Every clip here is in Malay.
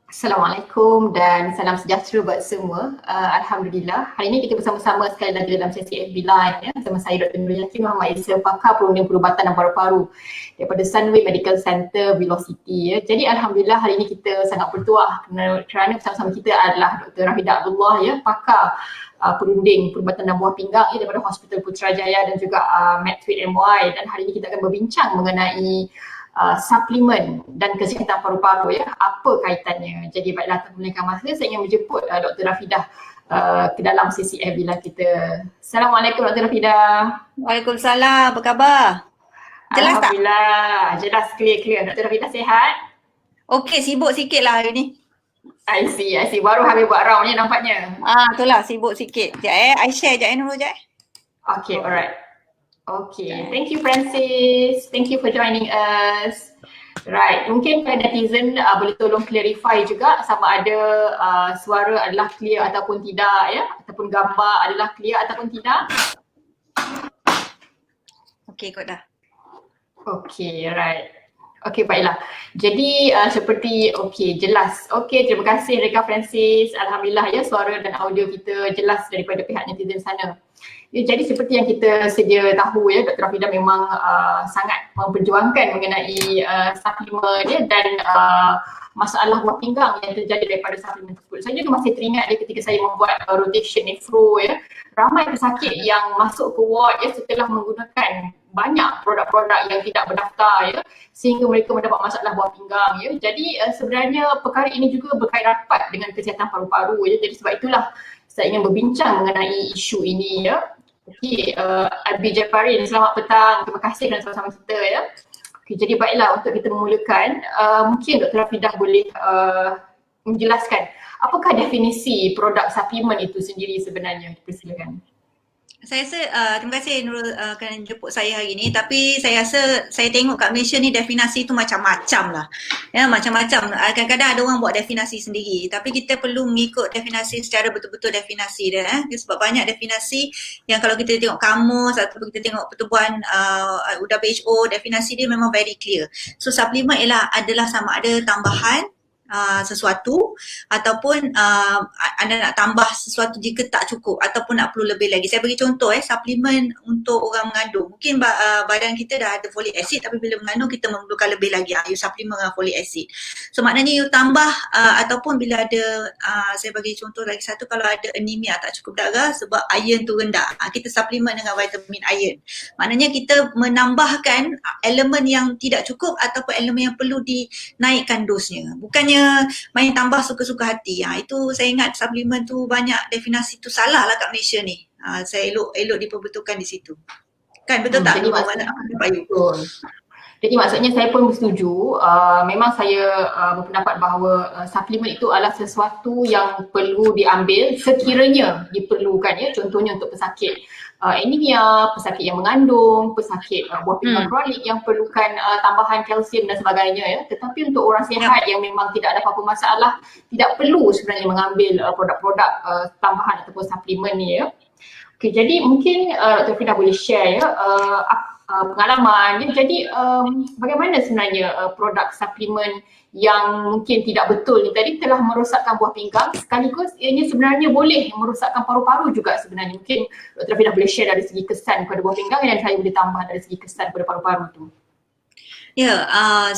Assalamualaikum dan salam sejahtera buat semua. Alhamdulillah, hari ini kita bersama-sama sekali lagi dalam sesi FB Live ya, bersama saya Dr. Nurul Yakin Muhammad Isa, pakar perunding perubatan dan paru-paru daripada Sunway Medical Center Velocity ya. Jadi Alhamdulillah hari ini kita sangat bertuah kerana bersama-sama kita adalah Dr. Rafidah Abdullah ya, pakar perunding perubatan dan buah pinggang ya, daripada Hospital Putrajaya dan juga Medfit MY, dan hari ini kita akan berbincang mengenai suplemen dan kesihatan paru-paru ya, apa kaitannya. Jadi baiklah, tanpa melengahkan masa, saya ingin menjemput Dr. Rafidah ke dalam sesi webinar kita. Assalamualaikum Dr. Rafidah. Waalaikumsalam, apa khabar? Jelas tak? Alhamdulillah, jelas, clear. Dr. Rafidah sihat? Okey, sibuk sikit lah hari ni. I see. Baru habis buat round ni nampaknya. Itulah, sibuk sikit. Sekejap I share sekejap Nurul sekejap. Okay, alright. Okay, thank you Francis. Thank you for joining us. Right, mungkin para netizen boleh tolong clarify juga sama ada suara adalah clear ataupun tidak ya, ataupun gambar adalah clear ataupun tidak. Okay, kot dah. Okay, right. Okay, baiklah. Jadi seperti jelas. Okay, terima kasih Reka Francis. Alhamdulillah ya, suara dan audio kita jelas daripada pihak netizen sana. Ya, jadi seperti yang kita sedia tahu ya, Dr. Rafidah memang sangat memperjuangkan mengenai suplemen ya, dan masalah buah pinggang yang terjadi daripada suplemen tersebut. Saya juga masih teringat ketika saya membuat rotation nefro ya, ramai pesakit yang masuk ke ward ya setelah menggunakan banyak produk-produk yang tidak berdaftar ya, sehingga mereka mendapat masalah buah pinggang ya. Jadi sebenarnya perkara ini juga berkait rapat dengan kesihatan paru-paru ya. Jadi sebab itulah saya ingin berbincang mengenai isu ini ya. Okey, Abi Jafarin, selamat petang. Terima kasih kerana sama-sama kita ya. Okey, jadi baiklah, untuk kita memulakan, mungkin Dr. Rafidah boleh menjelaskan apakah definisi produk suplemen itu sendiri sebenarnya. Persilakan. Saya rasa, terima kasih Nurul kerana jemput saya hari ni, tapi saya rasa saya tengok kat Malaysia ni definisi tu macam-macam lah. Ya, macam-macam. Kadang-kadang ada orang buat definisi sendiri, tapi kita perlu mengikut definisi secara betul-betul definisi dia. Sebab banyak definisi yang kalau kita tengok kamus ataupun kita tengok pertubuhan WHO, definisi dia memang very clear. So suplemen adalah sama ada tambahan sesuatu ataupun anda nak tambah sesuatu jika tak cukup ataupun nak perlu lebih lagi. Saya bagi contoh suplemen untuk orang mengandung. Mungkin badan kita dah ada folic acid tapi bila mengandung kita memerlukan lebih lagi. You suplemen dengan folic acid. So maknanya you tambah ataupun bila ada saya bagi contoh lagi satu, kalau ada anemia tak cukup darah sebab iron tu rendah, kita suplemen dengan vitamin iron. Maknanya kita menambahkan elemen yang tidak cukup ataupun elemen yang perlu dinaikkan dosnya. Bukannya main tambah suka-suka hati. Itu saya ingat suplemen tu banyak definisi tu salah lah kat Malaysia ni. Saya elok diperbetulkan di situ. Kan betul tak? Jadi maksudnya saya pun bersetuju. Memang saya berpendapat bahawa suplemen itu adalah sesuatu yang perlu diambil sekiranya diperlukan ya. Contohnya untuk pesakit anemia, pesakit yang mengandung, pesakit buah pinggang kronik yang perlukan tambahan kalsium dan sebagainya ya. Tetapi untuk orang sihat yang memang tidak ada apa-apa masalah, tidak perlu sebenarnya mengambil produk-produk tambahan ataupun suplemen ni ya. Okay, jadi mungkin Dr. Fida boleh share ya pengalaman ya. Jadi bagaimana sebenarnya produk suplemen yang mungkin tidak betul ni tadi telah merosakkan buah pinggang, sekaligus ianya sebenarnya boleh merosakkan paru-paru juga sebenarnya. Mungkin Dr. Fida boleh share dari segi kesan pada buah pinggang dan saya boleh tambah dari segi kesan pada paru-paru tu. Ya,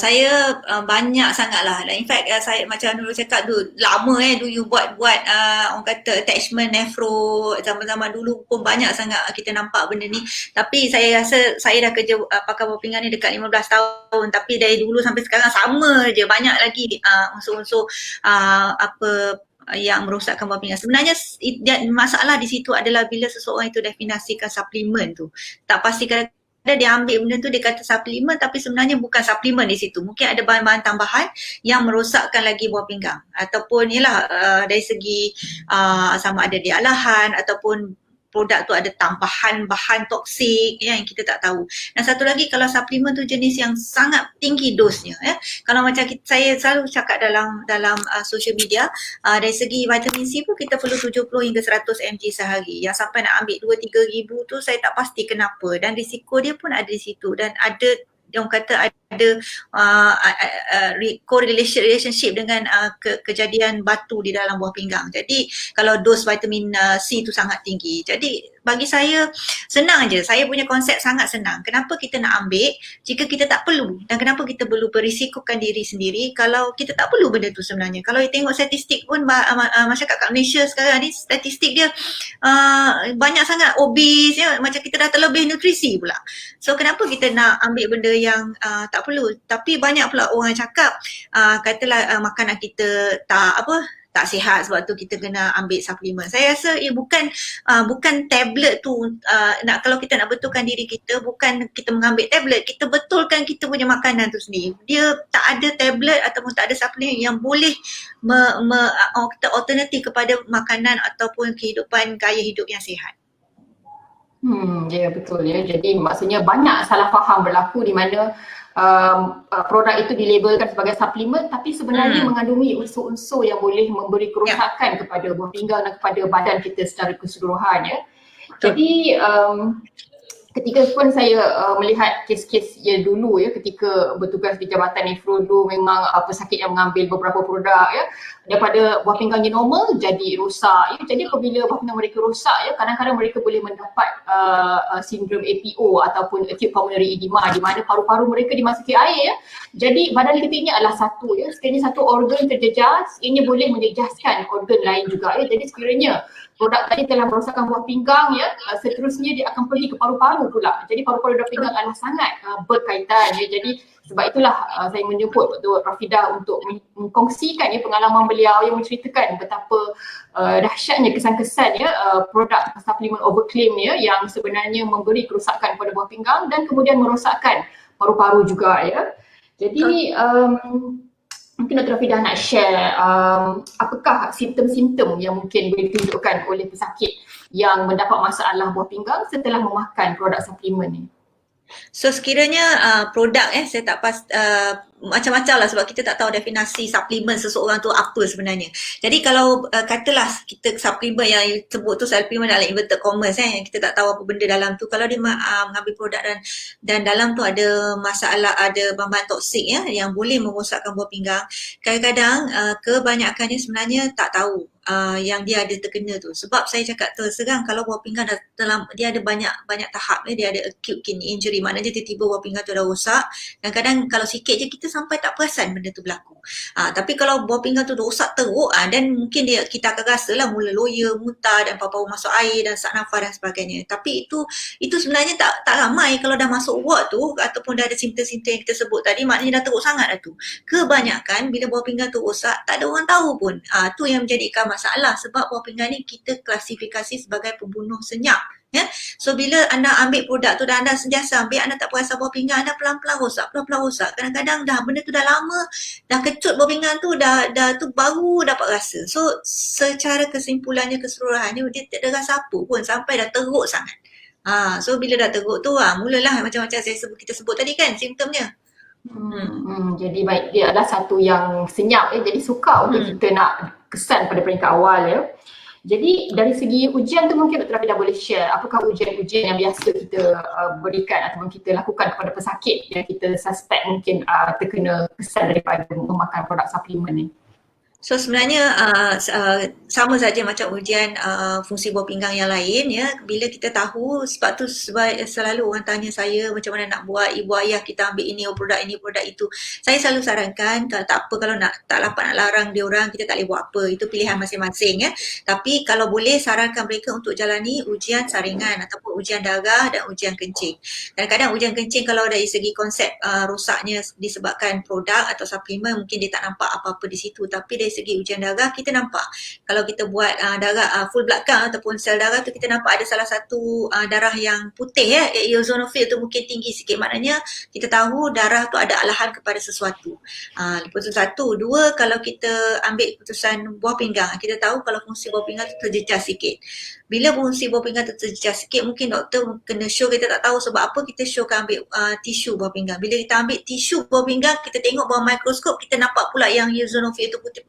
saya banyak sangat lah. In fact, saya macam dulu cakap tu, lama dulu buat orang kata attachment nefro, zaman-zaman dulu pun banyak sangat kita nampak benda ni. Tapi saya rasa saya dah kerja pakar buah pinggang ni dekat 15 tahun. Tapi dari dulu sampai sekarang sama je, banyak lagi unsur-unsur apa yang merosakkan buah pinggang. Sebenarnya masalah di situ adalah bila seseorang itu definisikan suplemen tu. Tak pasti dia ambil benda tu dia kata suplemen tapi sebenarnya bukan suplemen di situ. Mungkin ada bahan-bahan tambahan yang merosakkan lagi buah pinggang ataupun dari segi sama ada dia alahan ataupun produk tu ada tambahan bahan toksik yang kita tak tahu. Dan satu lagi, kalau suplemen tu jenis yang sangat tinggi dosnya Kalau macam saya selalu cakap dalam social media, dari segi vitamin C pun kita perlu 70 hingga 100 mg sehari. Yang sampai nak ambil 2-3 ribu tu saya tak pasti kenapa, dan risiko dia pun ada di situ, dan ada yang kata ada ada correlation relationship dengan kejadian batu di dalam buah pinggang. Jadi kalau dos vitamin C tu sangat tinggi. Jadi bagi saya senang je. Saya punya konsep sangat senang. Kenapa kita nak ambil jika kita tak perlu, dan kenapa kita perlu berisikokan diri sendiri kalau kita tak perlu benda tu sebenarnya. Kalau you tengok statistik pun masyarakat kat Malaysia sekarang ni, statistik dia banyak sangat obese ya, macam kita dah terlebih nutrisi pula. So kenapa kita nak ambil benda yang tak perlu? Tapi banyak pula orang cakap katalah makanan kita tak sihat, sebab tu kita kena ambil suplemen. Saya rasa bukan tablet tu kalau kita nak betulkan diri kita, bukan kita mengambil tablet, kita betulkan kita punya makanan tu sendiri. Dia tak ada tablet ataupun tak ada suplemen yang boleh kita alternatif kepada makanan ataupun kehidupan gaya hidup yang sihat. Ya betul ya. Jadi maksudnya banyak salah faham berlaku di mana produk itu dilabelkan sebagai suplemen tapi sebenarnya mengandungi unsur-unsur yang boleh memberi kerosakan kepada buah pinggang dan kepada badan kita secara keseluruhan ya. Jadi ketika pun saya melihat kes-kes yang dulu ya, ketika bertugas di Jabatan Nefro dulu, memang pesakit yang mengambil beberapa produk ya, daripada buah pinggangnya normal jadi rosak ya. Jadi apabila buah pinggang mereka rosak ya, kadang-kadang mereka boleh mendapat sindrom APO ataupun acute pulmonary edema, di mana paru-paru mereka dimasuki air ya. Jadi badan kita ini adalah satu ya, sekiranya satu organ terjejas, ini boleh menjejaskan organ lain juga ya. Jadi sekiranya produk tadi telah merosakkan buah pinggang ya, seterusnya dia akan pergi ke paru-paru pula. Jadi paru-paru dan pinggang adalah sangat berkaitan ya. Jadi sebab itulah saya menjemput Dr. Rafidah untuk mengkongsikan ya pengalaman beliau yang menceritakan betapa dahsyatnya kesan-kesan ya produk suplemen overclaim ya, yang sebenarnya memberi kerosakan pada buah pinggang dan kemudian merosakkan paru-paru juga ya. Jadi mungkin Dr. Rafidah nak share apakah simptom-simptom yang mungkin boleh ditunjukkan oleh pesakit yang mendapat masalah buah pinggang setelah memakan produk suplemen ni. So sekiranya produk saya tak macam-macam lah, sebab kita tak tahu definisi suplemen seseorang tu apa sebenarnya. Jadi kalau katalah kita suplemen yang sebut tu suplemen dalam inverted commas yang kita tak tahu apa benda dalam tu, kalau dia mengambil produk dan dalam tu ada masalah, ada bahan-bahan toksik ya yang boleh merosakkan buah pinggang, kadang-kadang kebanyakannya sebenarnya tak tahu yang dia ada terkena tu. Sebab saya cakap terus terang, kalau buah pinggang dia ada banyak tahap ya, dia ada acute kidney injury, maknanya tiba-tiba buah pinggang tu dah rosak, dan kadang kalau sikit je kita sampai tak perasan benda tu berlaku. Tapi kalau buah pinggang tu rosak teruk dan mungkin kita akan rasa lah mula loya, muntah dan paru-paru masuk air dan sak nafas dan sebagainya. Tapi itu sebenarnya tak ramai. Kalau dah masuk ward tu ataupun dah ada simptom-simptom yang kita sebut tadi, maknanya dah teruk sangat dah tu. Kebanyakan bila buah pinggang tu rosak, tak ada orang tahu pun. Tu yang menjadikan masalah, sebab buah pinggang ni kita klasifikasi sebagai pembunuh senyap. Ya? So bila anda ambil produk tu dan anda sentiasa ambil, anda tak perasan buah pinggang anda pelan-pelan rosak. Kadang-kadang dah benda tu dah lama, dah kecut buah pinggang tu, dah tu baru dapat rasa. So secara kesimpulannya keseluruhannya, dia tak ada rasa apa pun sampai dah teruk sangat. So bila dah teruk tu mulalah macam-macam kita sebut tadi kan simptomnya. Jadi baik, dia adalah satu yang senyap jadi sukar untuk kita nak kesan pada peringkat awal ya. Jadi dari segi ujian tu mungkin Dr. Rafidah boleh share apakah ujian-ujian yang biasa kita berikan ataupun kita lakukan kepada pesakit yang kita suspek mungkin terkena kesan daripada memakan produk suplemen ni. So sebenarnya sama saja macam ujian fungsi buah pinggang yang lain ya. Bila kita tahu, sebab tu selalu orang tanya saya macam mana nak buat, ibu ayah kita ambil ini produk itu. Saya selalu sarankan kalau tak apa, kalau tak dapat nak larang dia orang, kita tak boleh buat apa. Itu pilihan masing-masing ya. Tapi kalau boleh sarankan mereka untuk jalani ujian saringan ataupun ujian darah dan ujian kencing. Kadang-kadang ujian kencing kalau dari segi konsep rosaknya disebabkan produk atau suplemen, mungkin dia tak nampak apa-apa di situ, tapi dari segi ujian darah kita nampak. Kalau kita buat darah full blood count ataupun sel darah tu, kita nampak ada salah satu darah yang putih ya, eosinophil tu mungkin tinggi sikit, maknanya kita tahu darah tu ada alahan kepada sesuatu. Lepas tu satu. Dua, kalau kita ambil keputusan buah pinggang, kita tahu kalau fungsi buah pinggang tu terjejas sikit. Bila fungsi buah pinggang tu terjejas sikit, mungkin doktor kena show, kita tak tahu sebab apa kita showkan ambil tisu buah pinggang. Bila kita ambil tisu buah pinggang, kita tengok bawah mikroskop, kita nampak pula yang eosinophil tu putih,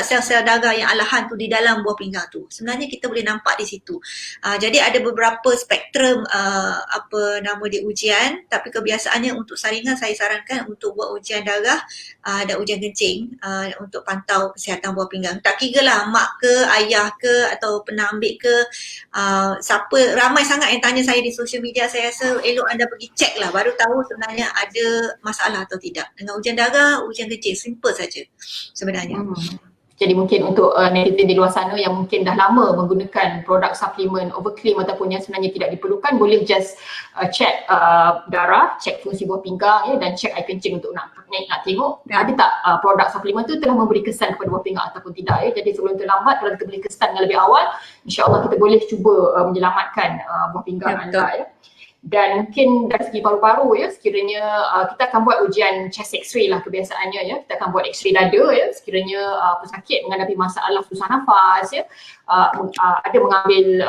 sel-sel darah yang alahan tu di dalam buah pinggang tu. Sebenarnya kita boleh nampak di situ. Jadi ada beberapa spektrum ujian, tapi kebiasaannya untuk saringan saya sarankan untuk buat ujian darah dan ujian kencing untuk pantau kesihatan buah pinggang. Tak kira lah mak ke, ayah ke atau pernah ambil ke, siapa, ramai sangat yang tanya saya di social media. Saya rasa elok anda pergi cek lah baru tahu sebenarnya ada masalah atau tidak. Dengan ujian darah, ujian kencing, simple saja sebenarnya. Jadi mungkin untuk netizen di luar sana yang mungkin dah lama menggunakan produk suplemen overclaim ataupun yang sebenarnya tidak diperlukan, boleh just check darah, check fungsi buah pinggang ya, dan check air kencing untuk nak tengok ada tak produk suplemen tu telah memberi kesan kepada buah pinggang ataupun tidak ya. Jadi sebelum terlambat, kalau kita beri kesan yang lebih awal, insya-Allah kita boleh cuba menyelamatkan buah pinggang anda ya. Dan mungkin dari segi paru-paru ya, sekiranya kita akan buat ujian chest x-ray lah kebiasaannya ya. Kita akan buat x-ray dada ya, sekiranya pesakit menghadapi masalah susah nafas ya, ada mengambil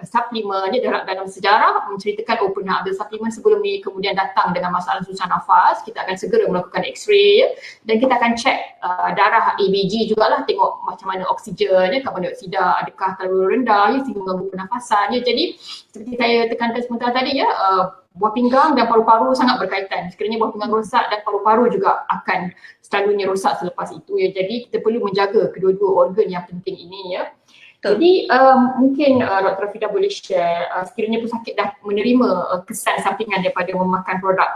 suplemen ya. Dalam sejarah menceritakan pernah ambil suplemen sebelum ni kemudian datang dengan masalah susah nafas, kita akan segera melakukan x-ray ya, dan kita akan check darah ABG jugalah, tengok macam mana oksigen ya, karbon dioksida adakah terlalu rendah ya sehingga mengganggu pernafasan ya. Jadi seperti saya tekankan sebentar tadi ya, buah pinggang dan paru-paru sangat berkaitan. Sekiranya buah pinggang rosak dan paru-paru juga akan selalunya rosak selepas itu ya. Jadi kita perlu menjaga kedua-dua organ yang penting ini ya. Jadi mungkin Dr. Fida boleh share sekiranya pesakit dah menerima kesan sampingan daripada memakan produk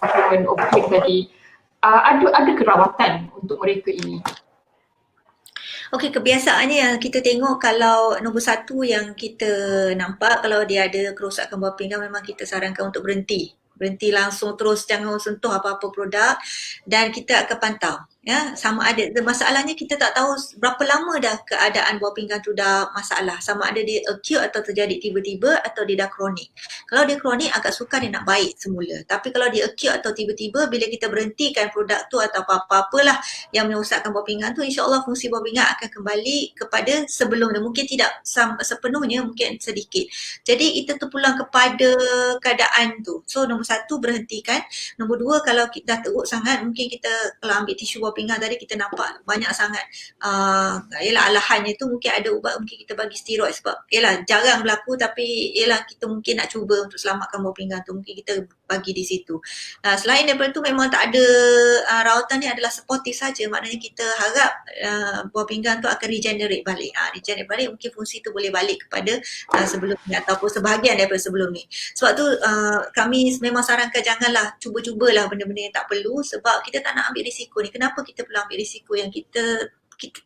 suplemen overclaim tadi, ada kerawatan untuk mereka ini? Okey, kebiasaannya yang kita tengok, kalau nombor satu yang kita nampak kalau dia ada kerosakan buah pinggang, memang kita sarankan untuk berhenti langsung, terus jangan sentuh apa-apa produk, dan kita akan pantau ya, sama ada masalahnya kita tak tahu berapa lama dah keadaan buah pinggang tu dah masalah, sama ada dia acute atau terjadi tiba-tiba atau dia dah kronik. Kalau dia kronik agak sukar dia nak baik semula, tapi kalau dia acute atau tiba-tiba, bila kita berhentikan produk tu atau apa-apalah yang merosakkan buah pinggang tu, insya-Allah fungsi buah pinggang akan kembali kepada sebelumnya, mungkin tidak sepenuhnya, mungkin sedikit. Jadi itu terpulang kepada keadaan tu. So nombor satu, berhentikan. Nombor dua, kalau kita dah teruk sangat, mungkin kita kalau ambil tisu buah pinggang tadi kita nampak banyak sangat yalah alahannya tu, mungkin ada ubat, mungkin kita bagi steroid sebab yalah jarang berlaku, tapi yalah kita mungkin nak cuba untuk selamatkan buah pinggang tu, mungkin kita bagi di situ. Selain daripada tu, memang tak ada rawatan ni adalah supportive saja, maknanya kita harap buah pinggang tu akan regenerate balik. Regenerate balik, mungkin fungsi tu boleh balik kepada sebelum ni ataupun sebahagian daripada sebelum ni. Sebab tu kami memang sarankan janganlah cuba-cubalah benda-benda yang tak perlu, sebab kita tak nak ambil risiko ni. Kenapa kita perlu ambil risiko yang kita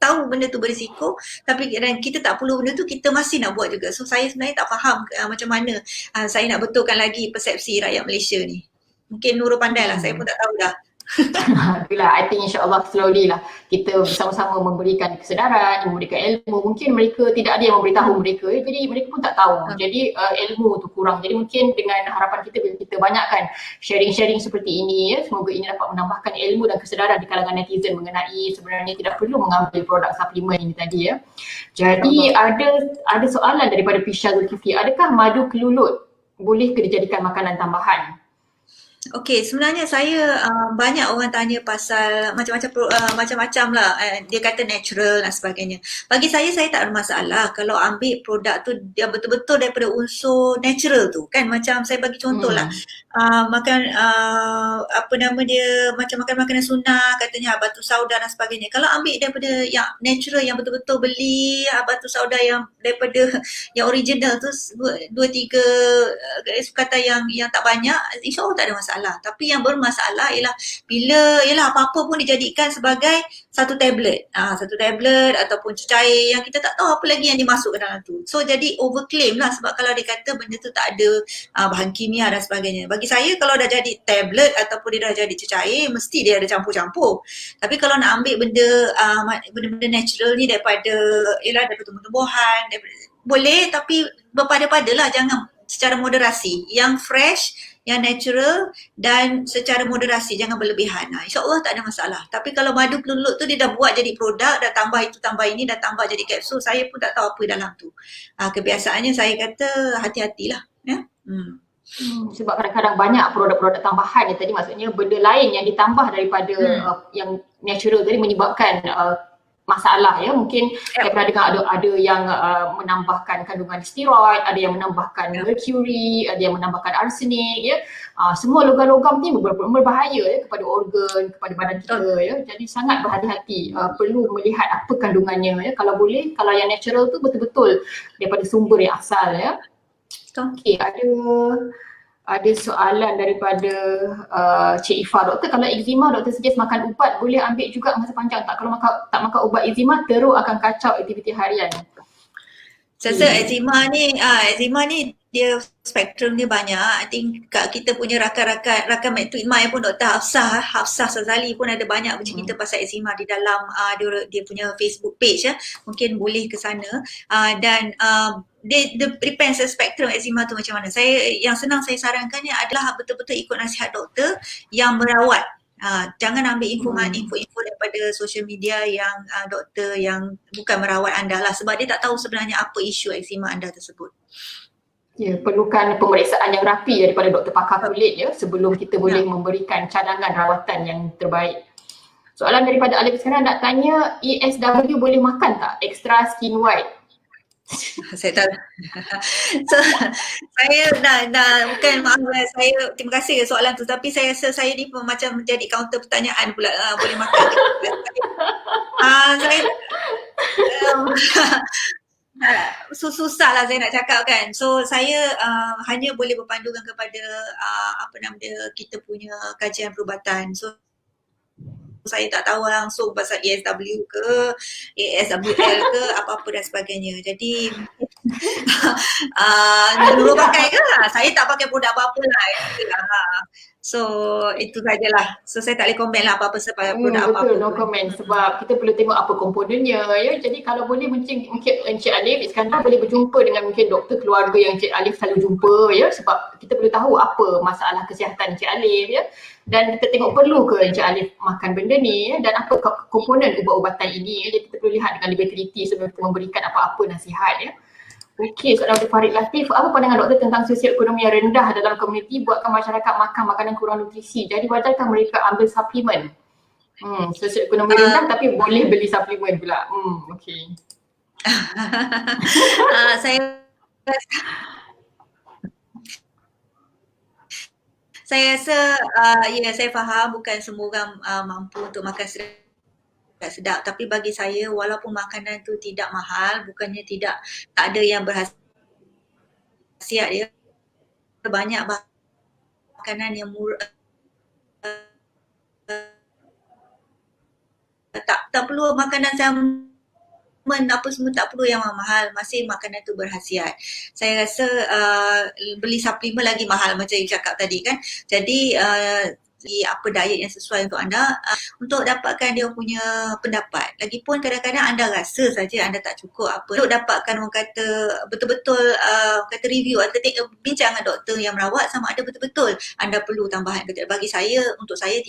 tahu benda tu berisiko, tapi dan kita tak perlu benda tu, kita masih nak buat juga. So saya sebenarnya tak faham macam mana saya nak betulkan lagi persepsi rakyat Malaysia ni. Mungkin Nurul pandai lah, saya pun tak tahu dah. Itulah, I think insya-Allah slowly lah kita bersama-sama memberikan kesedaran, memberikan ilmu. Mungkin mereka tidak ada yang memberitahu mereka, jadi mereka pun tak tahu. Jadi ilmu tu kurang. Jadi mungkin dengan harapan kita, bila kita banyakkan sharing-sharing seperti ini ya, semoga ini dapat menambahkan ilmu dan kesedaran di kalangan netizen mengenai sebenarnya tidak perlu mengambil produk suplemen ini tadi ya. Jadi ada soalan daripada Pisha Zulkifli, adakah madu kelulut boleh ke dijadikan makanan tambahan? Okey, sebenarnya saya banyak orang tanya pasal macam-macam lah. Dia kata natural dan sebagainya. Bagi saya tak ada masalah kalau ambil produk tu dia betul-betul daripada unsur natural tu kan. Macam saya bagi contoh lah, makan apa nama dia, macam makan makanan sunnah katanya batu sauda dan sebagainya. Kalau ambil daripada yang natural, yang betul-betul beli batu sauda yang daripada yang original tu 2-3 kata yang tak banyak, insya-Allah tak ada masalah. Tapi yang bermasalah ialah bila apa-apa pun dijadikan sebagai satu tablet ataupun cecair yang kita tak tahu apa lagi yang dimasuk ke dalam tu. So jadi overclaim lah, sebab kalau dia kata benda tu tak ada bahan kimia dan sebagainya. Bagi saya kalau dah jadi tablet ataupun dia dah jadi cecair, mesti dia ada campur-campur. Tapi kalau nak ambil benda-benda natural ni daripada tumbuh-tumbuhan, boleh, tapi berpada-padalah, jangan secara moderasi. Yang fresh, yang natural dan secara moderasi, jangan berlebihan. InsyaAllah tak ada masalah. Tapi kalau madu kelulut tu dia dah buat jadi produk, dah tambah itu, tambah ini, dah tambah jadi kapsul, saya pun tak tahu apa dalam tu. Kebiasaannya saya kata hati-hatilah. Ya? Sebab kadang-kadang banyak produk-produk tambahan tadi, maksudnya benda lain yang ditambah daripada yang natural tadi menyebabkan masalah ya. Mungkin saya pernah dengar ada yang menambahkan kandungan steroid, ada yang menambahkan mercury, ada yang menambahkan arsenik ya. Semua logam-logam ni berbahaya ya kepada organ, kepada badan kita ya. Jadi sangat berhati-hati, perlu melihat apa kandungannya ya. Kalau boleh, kalau yang natural tu betul-betul daripada sumber yang asal ya. Okey, ada soalan daripada Cik Ifah. Doktor, kalau eczema doktor suggest makan ubat, boleh ambil juga masa panjang tak? Kalau tak makan ubat eczema, teruk akan kacau aktiviti harian. Saya rasa eczema ni dia spektrum dia banyak. I think kat kita punya rakan Mek Mai pun Dr. Hafsah Sazali pun ada banyak bercerita pasal eczema di dalam dia punya Facebook page ya. Mungkin boleh ke sana. Dan dia depends spektrum eczema tu macam mana. Yang senang saya sarankannya adalah betul-betul ikut nasihat doktor yang merawat. Jangan ambil info daripada social media yang doktor yang bukan merawat anda lah, sebab dia tak tahu sebenarnya apa isu eczema anda tersebut. Ya, perlukan pemeriksaan yang rapi daripada doktor pakar kulit ya sebelum kita boleh memberikan cadangan rawatan yang terbaik. Soalan daripada Alif sekarang nak tanya, ESW boleh makan tak? Extra skin white. Saya tahu. So, saya bukan saya terima kasih soalan tu, tapi saya rasa saya ni pun macam menjadi counter pertanyaan pula, boleh makan ke? Susah lah saya nak cakap kan. So saya hanya boleh berpandukan kepada kita punya kajian perubatan. So saya tak tahu langsung pasal ESW ke, ASWL ke, apa-apa dan sebagainya. Jadi dulu pakai ke lah. Saya tak pakai produk apa-apa lah. So itu sajalah. So saya tak boleh komen lah apa-apa sebab produk apa-apa. Betul, no comment sebab kita perlu tengok apa komponennya ya. Jadi kalau boleh mungkin Encik Alif Iskandar boleh berjumpa dengan mungkin doktor keluarga yang Encik Alif selalu jumpa ya, sebab kita perlu tahu apa masalah kesihatan Encik Alif ya. Dan kita tengok perlu ke Encik Alif makan benda ni ya, dan apa komponen ubat-ubatan ini ya. Jadi kita perlu lihat dengan lebih teliti sebelum kita memberikan apa-apa nasihat ya. Okey, soalan dari Farid Latif, apa pandangan doktor tentang sosial ekonomi yang rendah dalam komuniti buatkan masyarakat makan makanan kurang nutrisi? Jadi wajarkah mereka ambil suplemen? Sosial ekonomi rendah tapi boleh beli suplemen pula. Okey. Saya rasa saya faham bukan semua orang mampu untuk makan sedap, tapi bagi saya walaupun makanan tu tidak mahal, bukannya tak ada yang berkhasiat dia. Banyak makanan yang murah, tak perlu makanan apa semua, tak perlu yang mahal, masih makanan tu berkhasiat. Saya rasa beli suplemen lagi mahal macam you cakap tadi kan. Jadi apa diet yang sesuai untuk anda untuk dapatkan dia punya pendapat. Lagipun kadang-kadang anda rasa saja anda tak cukup apa untuk dapatkan orang kata betul-betul kata review atau bincang dengan doktor yang merawat sama ada betul-betul anda perlu tambahan. Bagi saya, untuk saya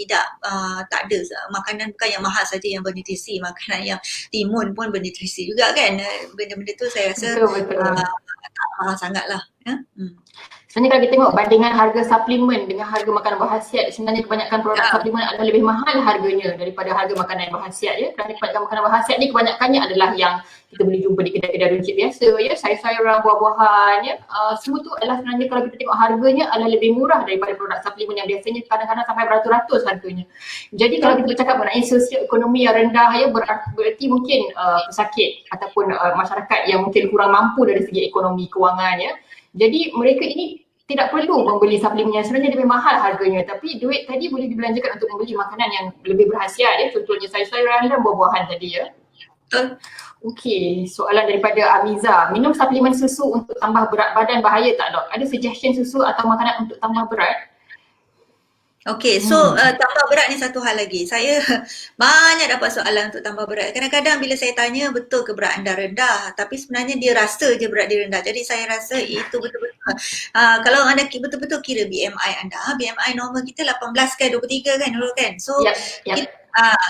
tak ada makanan bukan yang mahal saja yang bernutrisi, makanan yang timun pun bernutrisi juga kan. Benda-benda tu saya rasa tak mahal sangat lah ya? Sebenarnya kalau kita tengok bandingan harga suplemen dengan harga makanan berkhasiat, sebenarnya kebanyakan produk suplemen adalah lebih mahal harganya daripada harga makanan yang berkhasiat ya. Kerana kebanyakan makanan berkhasiat ni kebanyakannya adalah yang kita boleh jumpa di kedai-kedai runcit biasa ya, sayur-sayuran, buah-buahan ya. Semua tu adalah sebenarnya kalau kita tengok harganya adalah lebih murah daripada produk suplemen yang biasanya kadang-kadang sampai beratus-ratus harganya. Jadi kalau kita bercakap mengenai sosial ekonomi yang rendah ya, berarti mungkin pesakit ataupun masyarakat yang mungkin kurang mampu dari segi ekonomi kewangan ya. Jadi mereka ini tidak perlu membeli suplemen yang sebenarnya lebih mahal harganya, tapi duit tadi boleh dibelanjakan untuk membeli makanan yang lebih berkhasiat ya, contohnya sayur-sayuran dan buah-buahan tadi ya. Okey, soalan daripada Amiza, minum suplemen susu untuk tambah berat badan bahaya tak dok? Ada suggestion susu atau makanan untuk tambah berat? Okey, so tambah berat ni satu hal lagi. Saya banyak dapat soalan untuk tambah berat. Kadang-kadang bila saya tanya betul ke berat anda rendah, tapi sebenarnya dia rasa je berat dia rendah. Jadi saya rasa itu betul-betul. Kalau anda betul-betul kira BMI anda, BMI normal kita 18 kan, 23 kan dulu kan. So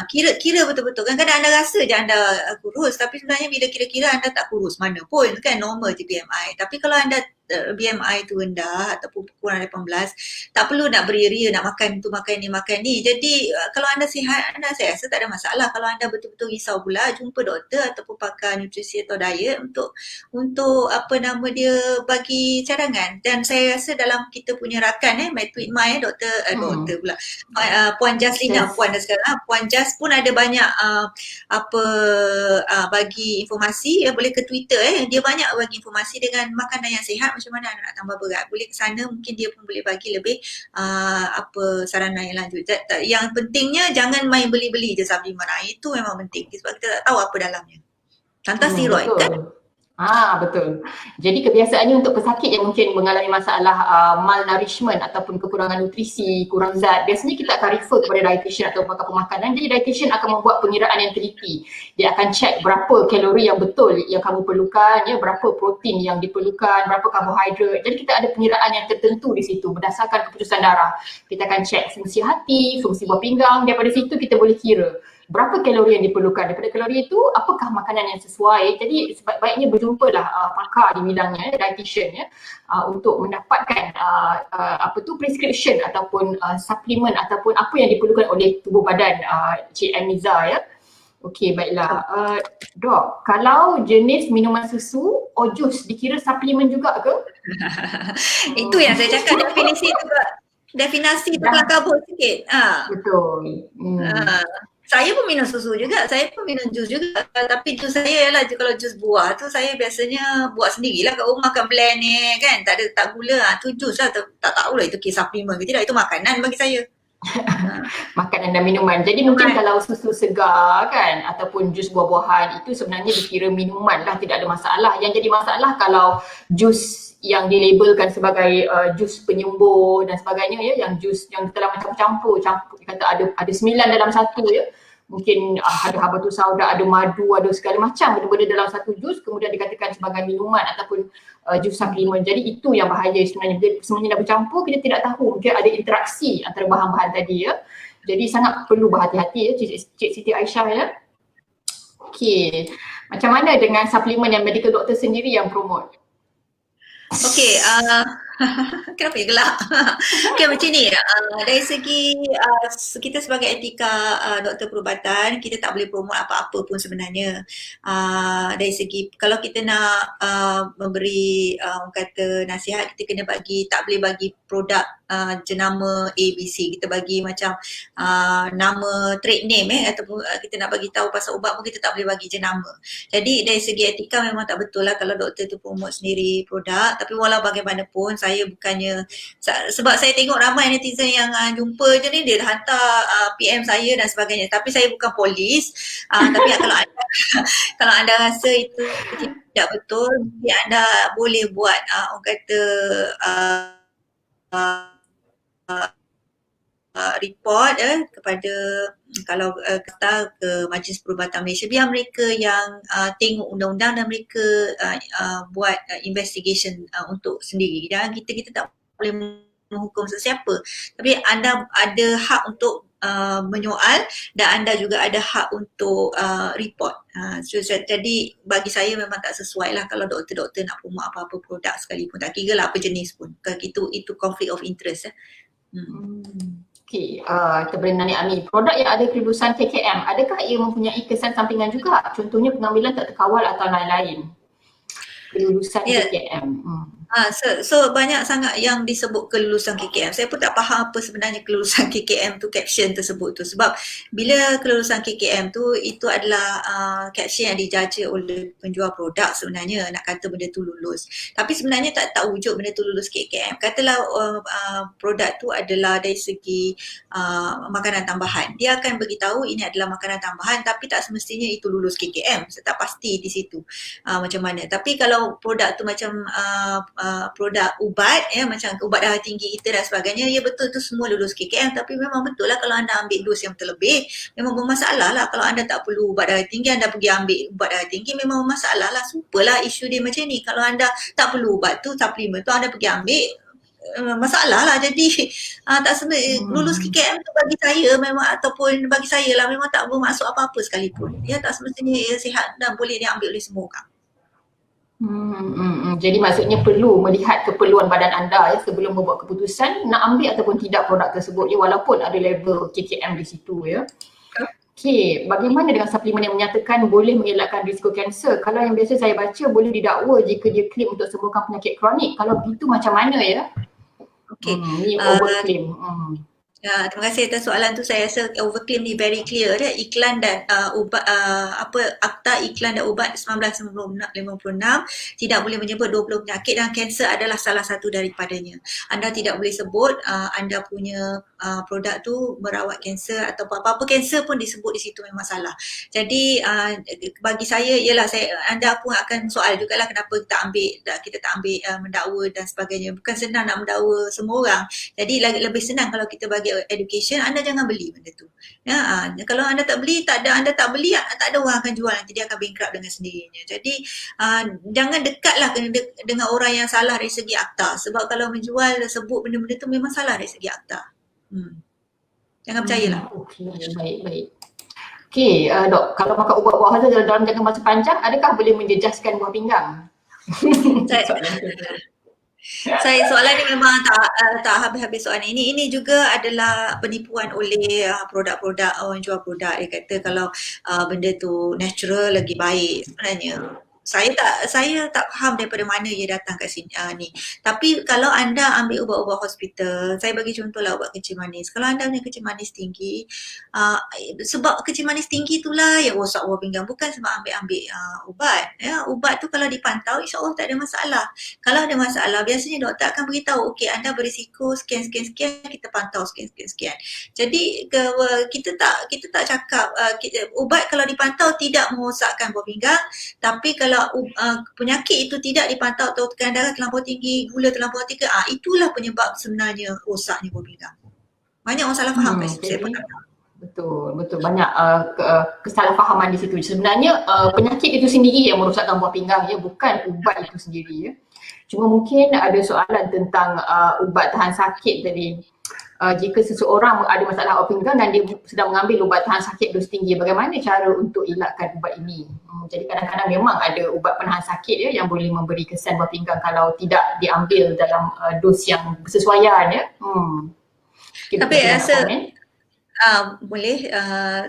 kira betul-betul. Kadang-kadang anda rasa je anda kurus, tapi sebenarnya bila kira-kira anda tak kurus mana pun kan, normal je BMI. Tapi kalau anda BMI tu rendah ataupun kurang 18, tak perlu nak beria-ria nak makan tu makan ni. Jadi kalau anda sihat, saya rasa tak ada masalah. Kalau anda betul-betul risau pula, jumpa doktor ataupun pakar nutrisi atau diet untuk apa nama dia bagi cadangan. Dan saya rasa dalam kita punya rakan My Tweet My doktor pula Puan Jaslina, Puan dah sekarang, Puan Jas pun ada banyak bagi informasi, boleh ke Twitter dia banyak bagi informasi dengan makanan yang sihat macam mana anda nak tambah berat. Boleh ke sana, mungkin dia pun boleh bagi lebih saranan yang lanjut. Yang pentingnya jangan main beli-beli je suplemen. Itu memang penting sebab kita tak tahu apa dalamnya. Contoh steroid kan. Betul. Jadi kebiasaannya untuk pesakit yang mungkin mengalami masalah malnourishment ataupun kekurangan nutrisi, kurang zat, biasanya kita akan refer kepada dietitian atau pakar pemakanan. Jadi dietitian akan membuat pengiraan yang teliti. Dia akan check berapa kalori yang betul yang kamu perlukan, berapa protein yang diperlukan, berapa karbohidrat. Jadi kita ada pengiraan yang tertentu di situ berdasarkan keputusan darah. Kita akan check fungsi hati, fungsi buah pinggang. Daripada situ kita boleh kira berapa kalori yang diperlukan. Daripada kalori itu, apakah makanan yang sesuai. Jadi sebaiknya berjumpalah pakar di bidangnya, dietitian untuk mendapatkan prescription ataupun suplemen ataupun apa yang diperlukan oleh tubuh badan Cik Amiza Okey, baiklah. Dok, kalau jenis minuman susu or jus dikira suplemen juga ke? Itu yang saya cakap, definisi tu kelam kabut sikit. Betul. Saya pun minum susu juga, saya pun minum jus juga. Tapi jus saya ialah kalau jus buah tu saya biasanya buat sendirilah kat rumah, makan blend ni kan. Tak gula, tu jus lah. Tak tahulah itu kira suplemen ke tidak, itu makanan bagi saya. Makanan dan minuman. Jadi mungkin kalau susu segar kan ataupun jus buah-buahan itu sebenarnya dikira minuman lah, tidak ada masalah. Yang jadi masalah kalau jus yang dilabelkan sebagai jus penyembuh dan sebagainya yang jus yang telah campur kata ada 9 dalam satu mungkin ada habatus sauda, ada madu, ada segala macam benda-benda dalam satu jus kemudian dikatakan sebagai minuman ataupun jus suplemen. Jadi itu yang bahaya sebenarnya. Bila semuanya dah bercampur, kita tidak tahu mungkin ada interaksi antara bahan-bahan tadi Jadi sangat perlu berhati-hati Cik Siti Aisyah Okey. Macam mana dengan suplemen yang medical doctor sendiri yang promote? Okey, kenapa ya gelak? Okey, macam ni, dari segi kita sebagai etika doktor perubatan, kita tak boleh promote apa-apa pun sebenarnya. Dari segi kalau kita nak memberi kata nasihat, kita kena tak boleh bagi produk jenama ABC. Kita bagi macam nama trade name ataupun kita nak bagi tahu pasal ubat pun kita tak boleh bagi jenama. Jadi dari segi etika memang tak betul lah kalau doktor tu promote sendiri produk. Tapi walau bagaimanapun saya bukannya, sebab saya tengok ramai netizen yang jumpa je ni dia hantar PM saya dan sebagainya. Tapi saya bukan polis. Tapi kalau anda rasa itu tidak betul, mungkin anda boleh buat orang kata report kepada kalau kata ke Majlis Perubatan Malaysia, biar mereka yang tengok undang-undang dan mereka buat investigation untuk sendiri. Dan kita tak boleh menghukum sesiapa. Tapi anda ada hak untuk menyoal dan anda juga ada hak untuk report. Jadi bagi saya memang tak sesuai lah kalau doktor-doktor nak promote apa-apa produk sekalipun, tak kira lah apa jenis pun. Itu conflict of interest. Okey, Terbenani Ami, produk yang ada kelulusan KKM, adakah ia mempunyai kesan sampingan juga? Contohnya pengambilan tak terkawal atau lain-lain. Kelulusan KKM. So banyak sangat yang disebut kelulusan KKM. Saya pun tak faham apa sebenarnya kelulusan KKM tu, caption tersebut tu. Sebab bila kelulusan KKM tu, itu adalah caption yang dijaja oleh penjual produk sebenarnya nak kata benda tu lulus. Tapi sebenarnya tak wujud benda tu lulus KKM. Katalah produk tu adalah dari segi makanan tambahan. Dia akan beritahu ini adalah makanan tambahan tapi tak semestinya itu lulus KKM. Saya tak pasti di situ macam mana. Tapi kalau produk tu macam produk ubat macam ubat darah tinggi kita dan sebagainya, betul tu semua lulus KKM. Tapi memang betul lah kalau anda ambil dos yang terlebih memang bermasalah lah. Kalau anda tak perlu ubat darah tinggi, anda pergi ambil ubat darah tinggi, memang bermasalah lah. Sumpalah isu dia macam ni. Kalau anda tak perlu ubat tu, suplemen tu, anda pergi ambil, masalah lah. Jadi tak semestinya lulus KKM tu bagi saya memang, ataupun bagi saya lah, memang tak bermaksud apa-apa sekalipun. Tak semestinya ia sihat dan boleh diambil oleh semua orang. Jadi maksudnya perlu melihat keperluan badan anda ya sebelum membuat keputusan nak ambil ataupun tidak produk tersebut ya, walaupun ada label KKM di situ ya. Okey, bagaimana dengan suplemen yang menyatakan boleh mengelakkan risiko kanser? Kalau yang biasa saya baca boleh didakwa jika dia claim untuk sembuhkan penyakit kronik. Kalau begitu macam mana ya? Okey. Ni overclaim. Terima kasih atas soalan tu. Saya rasa overclaim ni very clear ya. Iklan dan ubat Akta Iklan dan Ubat 1956 tidak boleh menyebut 20 penyakit dan kanser adalah salah satu daripadanya. Anda tidak boleh sebut anda punya produk tu merawat kanser atau apa-apa kanser pun disebut di situ memang salah. Jadi bagi saya ialah anda pun akan soal jugalah kenapa kita tak ambil mendakwa dan sebagainya. Bukan senang nak mendakwa semua orang. Jadi lebih senang kalau kita bagi education, anda jangan beli benda tu. Ya, kalau anda tak beli, anda tak beli, tak ada orang akan jual, nanti dia akan bankrupt dengan sendirinya. Jadi jangan dekatlah dengan orang yang salah dari segi akta. Sebab kalau menjual sebut benda-benda tu memang salah dari segi akta. Jangan percayalah. Okey, baik. Okey, Dok, kalau makan ubat-ubat saja dalam jangka masa panjang, adakah boleh menjejaskan buah pinggang? Soalan ni memang tak habis-habis soalan ini. Ini juga adalah penipuan oleh produk-produk, orang jual produk. Dia kata kalau benda tu natural lagi baik. Sebenarnya saya tak faham daripada mana ia datang kat sini ni. Tapi kalau anda ambil ubat-ubat hospital, saya bagi contohlah ubat kencing manis. Kalau anda punya kencing manis tinggi, sebab kencing manis tinggi itulah yang rosak buah pinggang, bukan sebab ambil ubat. Ya, ubat tu kalau dipantau insya-Allah tak ada masalah. Kalau ada masalah, biasanya doktor akan beritahu, okey anda berisiko sekian, kita pantau sekian. Jadi kita tak cakap ubat kalau dipantau tidak merosakkan buah pinggang, tapi kalau penyakit itu tidak dipantau atau tekanan darah terlampau tinggi, gula terlampau tinggi, itulah penyebab sebenarnya rosaknya buah pinggang. Banyak orang salah faham kat situ. Betul. Banyak kesalahfahaman di situ. Sebenarnya penyakit itu sendiri yang merosakkan buah pinggang ya, bukan ubat itu sendiri ya. Cuma mungkin ada soalan tentang ubat tahan sakit tadi. Jika seseorang ada masalah buah pinggang dan dia sedang mengambil ubat tahan sakit dos tinggi, bagaimana cara untuk elakkan ubat ini? Jadi kadang-kadang memang ada ubat penahan sakit ya yang boleh memberi kesan buah pinggang kalau tidak diambil dalam dos yang bersesuaian ya. Tapi rasa boleh.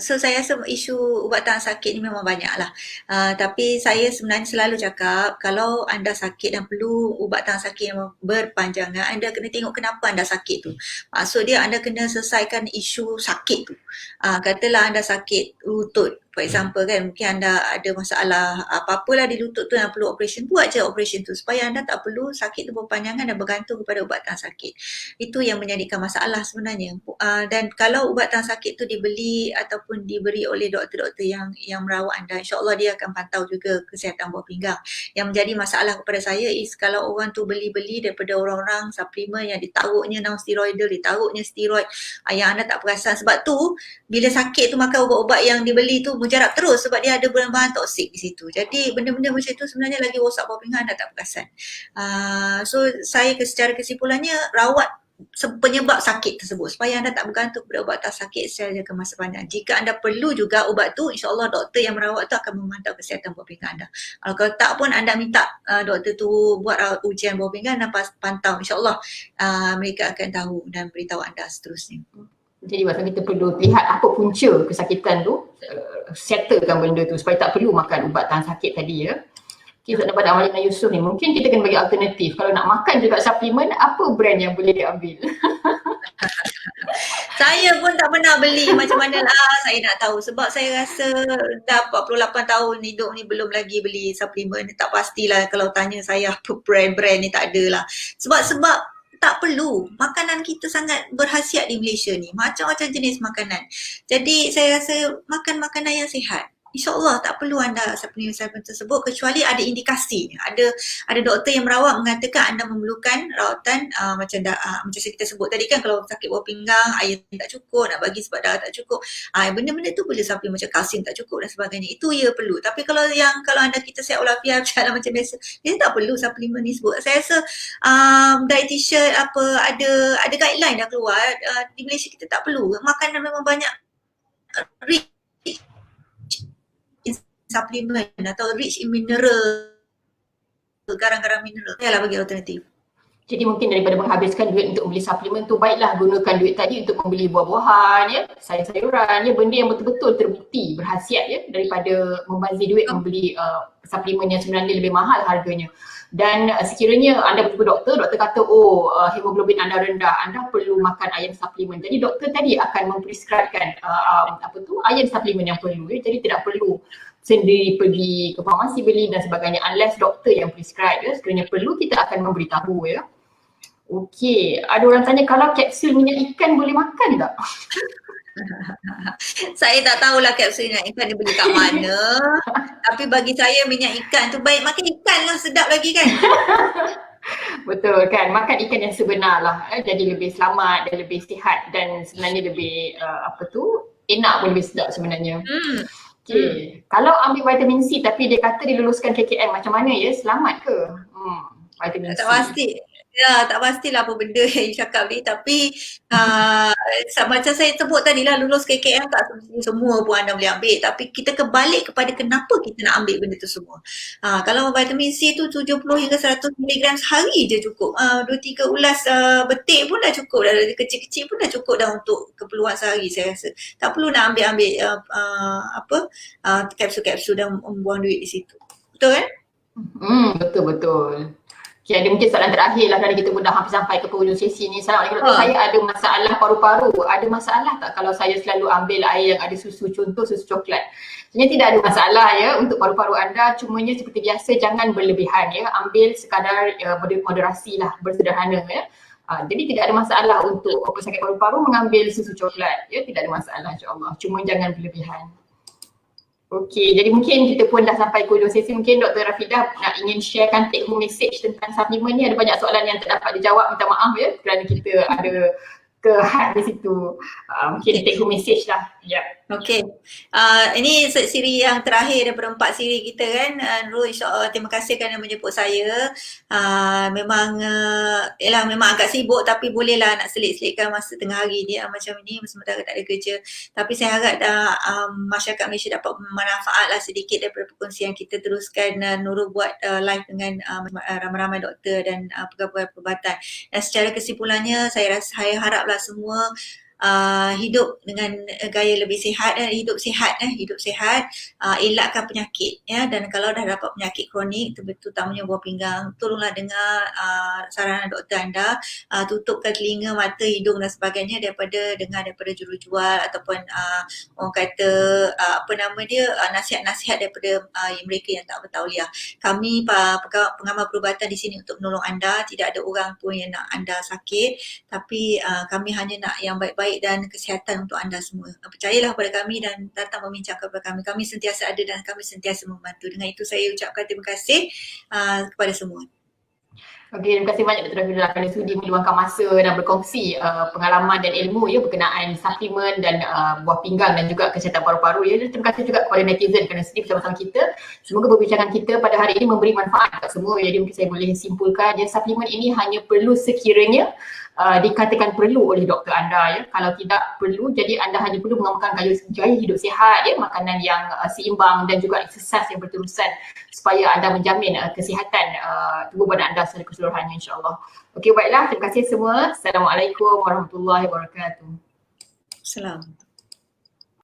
So saya rasa isu ubat tahan sakit ni memang banyak lah. Tapi saya sebenarnya selalu cakap kalau anda sakit dan perlu ubat tahan sakit yang berpanjangan, anda kena tengok kenapa anda sakit tu. Maksud dia anda kena selesaikan isu sakit tu. Katalah anda sakit lutut. For example kan, mungkin anda ada masalah apa-apalah di lutut tu yang perlu operation, buat je operation tu supaya anda tak perlu sakit tu berpanjangan dan bergantung kepada ubat tahan sakit. Itu yang menjadikan masalah sebenarnya. Dan kalau ubat tahan sakit tu dibeli ataupun diberi oleh doktor-doktor yang merawat anda, insya-Allah dia akan pantau juga kesihatan buah pinggang. Yang menjadi masalah kepada saya is kalau orang tu beli-beli daripada orang-orang suplemen yang ditaruhnya non-steroidal, ditaruhnya steroid yang anda tak perasan. Sebab tu bila sakit tu makan ubat-ubat yang dibeli tu mujarab terus sebab dia ada bahan-bahan toksik di situ. Jadi benda-benda macam tu sebenarnya lagi rosak buah pinggang, anda tak perasan. So saya secara kesimpulannya rawat penyebab sakit tersebut supaya anda tak bergantung pada ubat tahan sakit secara jangka masa panjang. Jika anda perlu juga ubat tu, insya-Allah doktor yang merawat tu akan memantau kesihatan buah pinggang anda. Kalau tak pun anda minta doktor tu buat ujian buah pinggang dan pantau, insya-Allah mereka akan tahu dan beritahu anda seterusnya. Jadi maksudnya kita perlu lihat apa punca kesakitan tu, settlekan benda tu supaya tak perlu makan ubat tahan sakit tadi ya. Okay, so daripada Amalina Yusof ni, mungkin kita kena bagi alternatif. Kalau nak makan juga suplemen, apa brand yang boleh diambil? Saya pun tak pernah beli, macam mana lah saya nak tahu. Sebab saya rasa dah 48 tahun hidup ni belum lagi beli suplemen. Tak pastilah kalau tanya saya apa brand-brand ni, tak ada lah. Sebab tak perlu. Makanan kita sangat berkhasiat di Malaysia ni. Macam-macam jenis makanan. Jadi saya rasa makan makanan yang sihat. InsyaAllah tak perlu anda suplemen tersebut kecuali ada indikasi. Ada doktor yang merawat mengatakan anda memerlukan rawatan macam kita sebut tadi kan, kalau sakit buah pinggang, air tak cukup, nak bagi sebab darah tak cukup. Benda-benda tu boleh suplemen macam kalsium tak cukup dan sebagainya. Itu ya perlu. Tapi kalau anda kita sihat walafiat berjalan macam biasa, dia tak perlu suplemen ni sebut. Saya rasa dietitian ada guideline dah keluar. Di Malaysia kita tak perlu. Makanan memang banyak rich supplement atau rich in mineral garang-garang mineral. Yalah bagi alternatif. Jadi mungkin daripada menghabiskan duit untuk beli suplemen tu, baiklah gunakan duit tadi untuk membeli buah-buahan, ya, sayur-sayuran, ya, benda yang betul-betul terbukti berkhasiat, ya, daripada membazir duit membeli suplemen yang sebenarnya lebih mahal harganya. Dan sekiranya anda berjumpa doktor kata hemoglobin anda rendah, anda perlu makan iron suplemen. Jadi doktor tadi akan memprescribekan iron suplemen yang perlu, ya. Jadi tidak perlu sendiri pergi ke farmasi beli dan sebagainya, unless doktor yang prescribe, ya. Sekiranya perlu, kita akan memberitahu, ya. Okey, ada orang tanya kalau kapsul minyak ikan boleh makan tak? Saya tak tahulah kapsul minyak ikan dia beli kat mana. Tapi bagi saya minyak ikan tu baik makan ikan lah, sedap lagi kan. Betul kan, makan ikan yang sebenar lah, jadi lebih selamat dan lebih sihat dan sebenarnya lebih enak pun lebih sedap sebenarnya. Okay. Kalau ambil vitamin C tapi dia kata diluluskan KKM, macam mana ya, selamat ke? Vitamin Tak C. pasti. Ya, tak pastilah apa benda yang you cakap ni, tapi macam saya sebut tadi lah, lulus KKM tak semua pun anda boleh ambil, tapi kita kebalik kepada kenapa kita nak ambil benda tu semua. Kalau vitamin C tu 70 hingga 100 mg sehari je cukup. 2-3 ulas betik pun dah cukup, dah kecil-kecil pun dah cukup dah untuk keperluan sehari saya rasa. Tak perlu nak ambil kapsul-kapsul dan membuang duit di situ. Betul kan? Betul-betul. Okay, ada mungkin soalan terakhir lah kerana kita pun dah hampir sampai ke penghujung sesi ni. Assalamualaikum doktor, saya ada masalah paru-paru. Ada masalah tak kalau saya selalu ambil air yang ada susu, contoh susu coklat? Sebenarnya tidak ada masalah ya untuk paru-paru anda, cumanya seperti biasa jangan berlebihan ya. Ambil sekadar moderasi lah, bersederhana ya. Jadi tidak ada masalah untuk pesakit paru-paru mengambil susu coklat ya, tidak ada masalah insya-Allah. Cuma jangan berlebihan. Okey, jadi mungkin kita pun dah sampai ke hujung sesi. Mungkin Dr. Rafidah nak ingin sharekan take home message tentang suplemen ni. Ada banyak soalan yang tak dapat dijawab, minta maaf ya kerana kita ada kehad di situ. Mungkin take home message lah. Ya. Okey. Ini siri yang terakhir daripada 4 siri kita kan. Nurul, insya-Allah terima kasih kerana menjemput saya. Memang agak sibuk tapi bolehlah nak selit-selitkan masa tengah hari ni macam ni sementara tak ada kerja. Tapi saya harap masyarakat Malaysia dapat manfaat lah sedikit daripada perkongsian kita. Teruskan Nurul buat live dengan ramai-ramai doktor dan pegawai perubatan. Dan secara kesimpulannya saya haraplah semua hidup dengan gaya lebih sihat, hidup sihat, elakkan penyakit ya. Dan kalau dah dapat penyakit kronik terutamanya buah pinggang, tolonglah dengar saranan doktor anda, tutupkan telinga, mata, hidung dan sebagainya daripada jurujual ataupun orang kata nasihat-nasihat daripada mereka yang tak bertauliah. Kami pengamal perubatan di sini untuk menolong anda, tidak ada orang pun yang nak anda sakit, tapi kami hanya nak yang baik-baik dan kesihatan untuk anda semua. Percayalah kepada kami dan datang membincangkan kepada kami. Kami sentiasa ada dan kami sentiasa membantu. Dengan itu saya ucapkan terima kasih kepada semua. Okey, terima kasih banyak Dr. Rafidah kerana sudi meluangkan masa dan berkongsi pengalaman dan ilmu ya berkenaan suplemen dan buah pinggang dan juga kesihatan paru-paru ya. Dan terima kasih juga kepada netizen kerana sudi bersama-sama kita. Semoga perbincangan kita pada hari ini memberi manfaat kepada semua. Jadi mungkin saya boleh simpulkan ya, suplemen ini hanya perlu sekiranya dikatakan perlu oleh doktor anda ya. Kalau tidak perlu, jadi anda hanya perlu mengamalkan gaya hidup sihat ya, makanan yang seimbang dan juga exercise yang berterusan supaya anda menjamin kesihatan tubuh badan anda secara keseluruhannya insya-Allah. Okey, baiklah, terima kasih semua. Assalamualaikum warahmatullahi wabarakatuh. Assalamualaikum.